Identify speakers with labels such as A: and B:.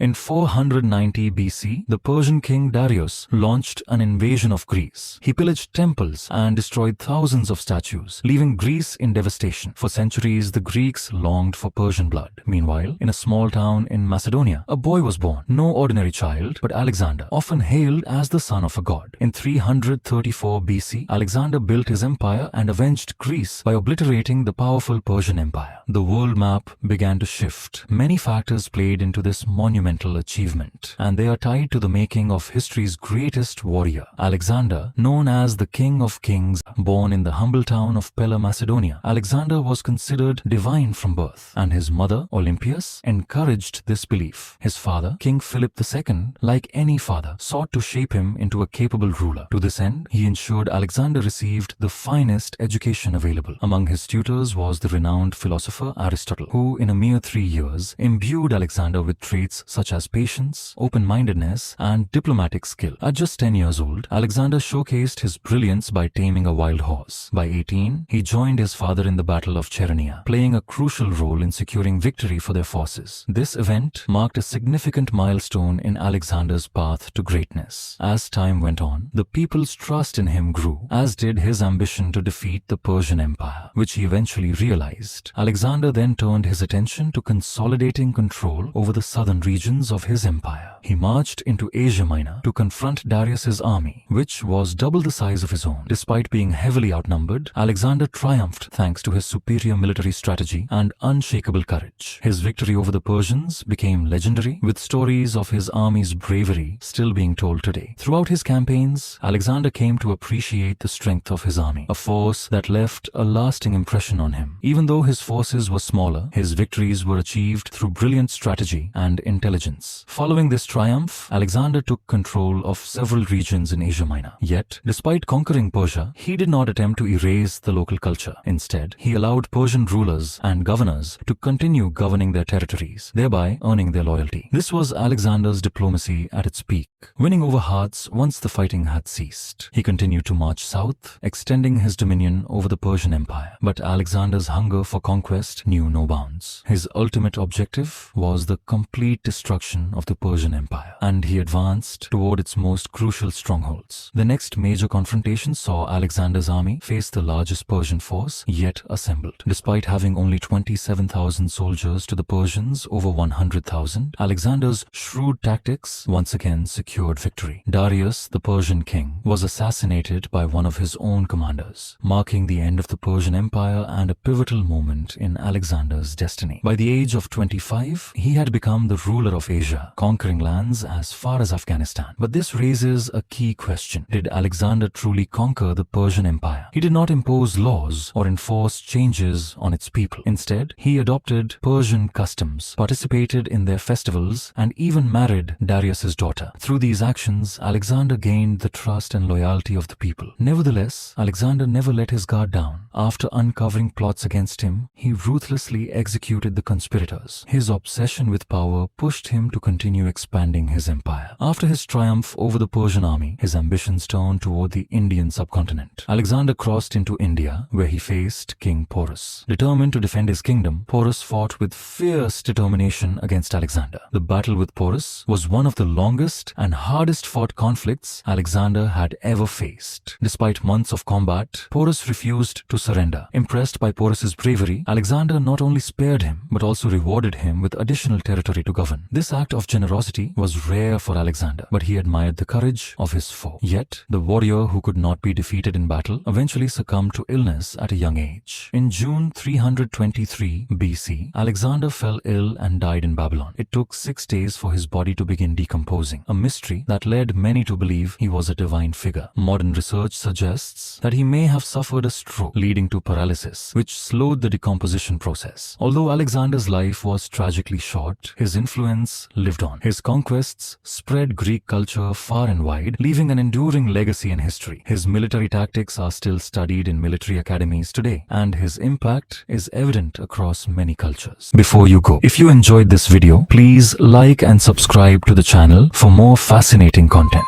A: In 490 BC, the Persian king Darius launched an invasion of Greece. He pillaged temples and destroyed thousands of statues, leaving Greece in devastation. For centuries, the Greeks longed for Persian blood. Meanwhile, in a small town in Macedonia, a boy was born. No ordinary child, but Alexander, often hailed as the son of a god. In 334 BC, Alexander built his empire and avenged Greece by obliterating the powerful Persian Empire. The world map began to shift. Many factors played into this monumental achievement, and they are tied to the making of history's greatest warrior, Alexander, known as the King of Kings. Born in the humble town of Pella, Macedonia, Alexander was considered divine from birth, and his mother, Olympias, encouraged this belief. His father, King Philip II, like any father, sought to shape him into a capable ruler. To this end, he ensured Alexander received the finest education available. Among his tutors was the renowned philosopher Aristotle, who in a mere 3 years imbued Alexander with traits such as patience, open-mindedness, and diplomatic skill. At just 10 years old, Alexander showcased his brilliance by taming a wild horse. By 18, he joined his father in the Battle of Chaeronea, playing a crucial role in securing victory for their forces. This event marked a significant milestone in Alexander's path to greatness. As time went on, the people's trust in him grew, as did his ambition to defeat the Persian Empire, which he eventually realized. Alexander then turned his attention to consolidating control over the southern regions of his empire. He marched into Asia Minor to confront Darius's army, which was double the size of his own. Despite being heavily outnumbered, Alexander triumphed thanks to his superior military strategy and unshakable courage. His victory over the Persians became legendary, with stories of his army's bravery still being told today. Throughout his campaigns, Alexander came to appreciate the strength of his army, a force that left a lasting impression on him. Even though his forces were smaller, his victories were achieved through brilliant strategy and intelligence. Following this triumph, Alexander took control of several regions in Asia Minor. Yet, despite conquering Persia, he did not attempt to erase the local culture. Instead, he allowed Persian rulers and governors to continue governing their territories, thereby earning their loyalty. This was Alexander's diplomacy at its peak, winning over hearts once the fighting had ceased. He continued to march south, extending his dominion over the Persian Empire. But Alexander's hunger for conquest knew no bounds. His ultimate objective was the complete destruction of the Persian Empire, and he advanced toward its most crucial strongholds. The next major confrontation saw Alexander's army face the largest Persian force yet assembled. Despite having only 27,000 soldiers to the Persians over 100,000, Alexander's shrewd tactics once again secured victory. Darius, the Persian king, was assassinated by one of his own commanders, marking the end of the Persian Empire and a pivotal moment in Alexander's destiny. By the age of 25, he had become the ruler of Asia, conquering lands as far as Afghanistan. But this raises a key question. Did Alexander truly conquer the Persian Empire? He did not impose laws or enforce changes on its people. Instead, he adopted Persian customs, participated in their festivals, and even married Darius's daughter. Through these actions, Alexander gained the trust and loyalty of the people. Nevertheless, Alexander never let his guard down. After uncovering plots against him, he ruthlessly executed the conspirators. His obsession with power pushed him to continue expanding his empire. After his triumph over the Persian army, his ambitions turned toward the Indian subcontinent. Alexander crossed into India, where he faced King Porus. Determined to defend his kingdom, Porus fought with fierce determination against Alexander. The battle with Porus was one of the longest and hardest fought conflicts Alexander had ever faced. Despite months of combat, Porus refused to surrender. Impressed by Porus's bravery, Alexander not only spared him, but also rewarded him with additional territory to govern. This act of generosity was rare for Alexander, but he admired the courage of his foe. Yet, the warrior who could not be defeated in battle eventually succumbed to illness at a young age. In June 323 BC, Alexander fell ill and died in Babylon. It took 6 days for his body to begin decomposing, a mystery that led many to believe he was a divine figure. Modern research suggests that he may have suffered a stroke, leading to paralysis, which slowed the decomposition process. Although Alexander's life was tragically short, his influence lived on. His conquests spread Greek culture far and wide, leaving an enduring legacy in history. His military tactics are still studied in military academies today, and his impact is evident across many cultures. Before you go, if you enjoyed this video, please like and subscribe to the channel for more fascinating content.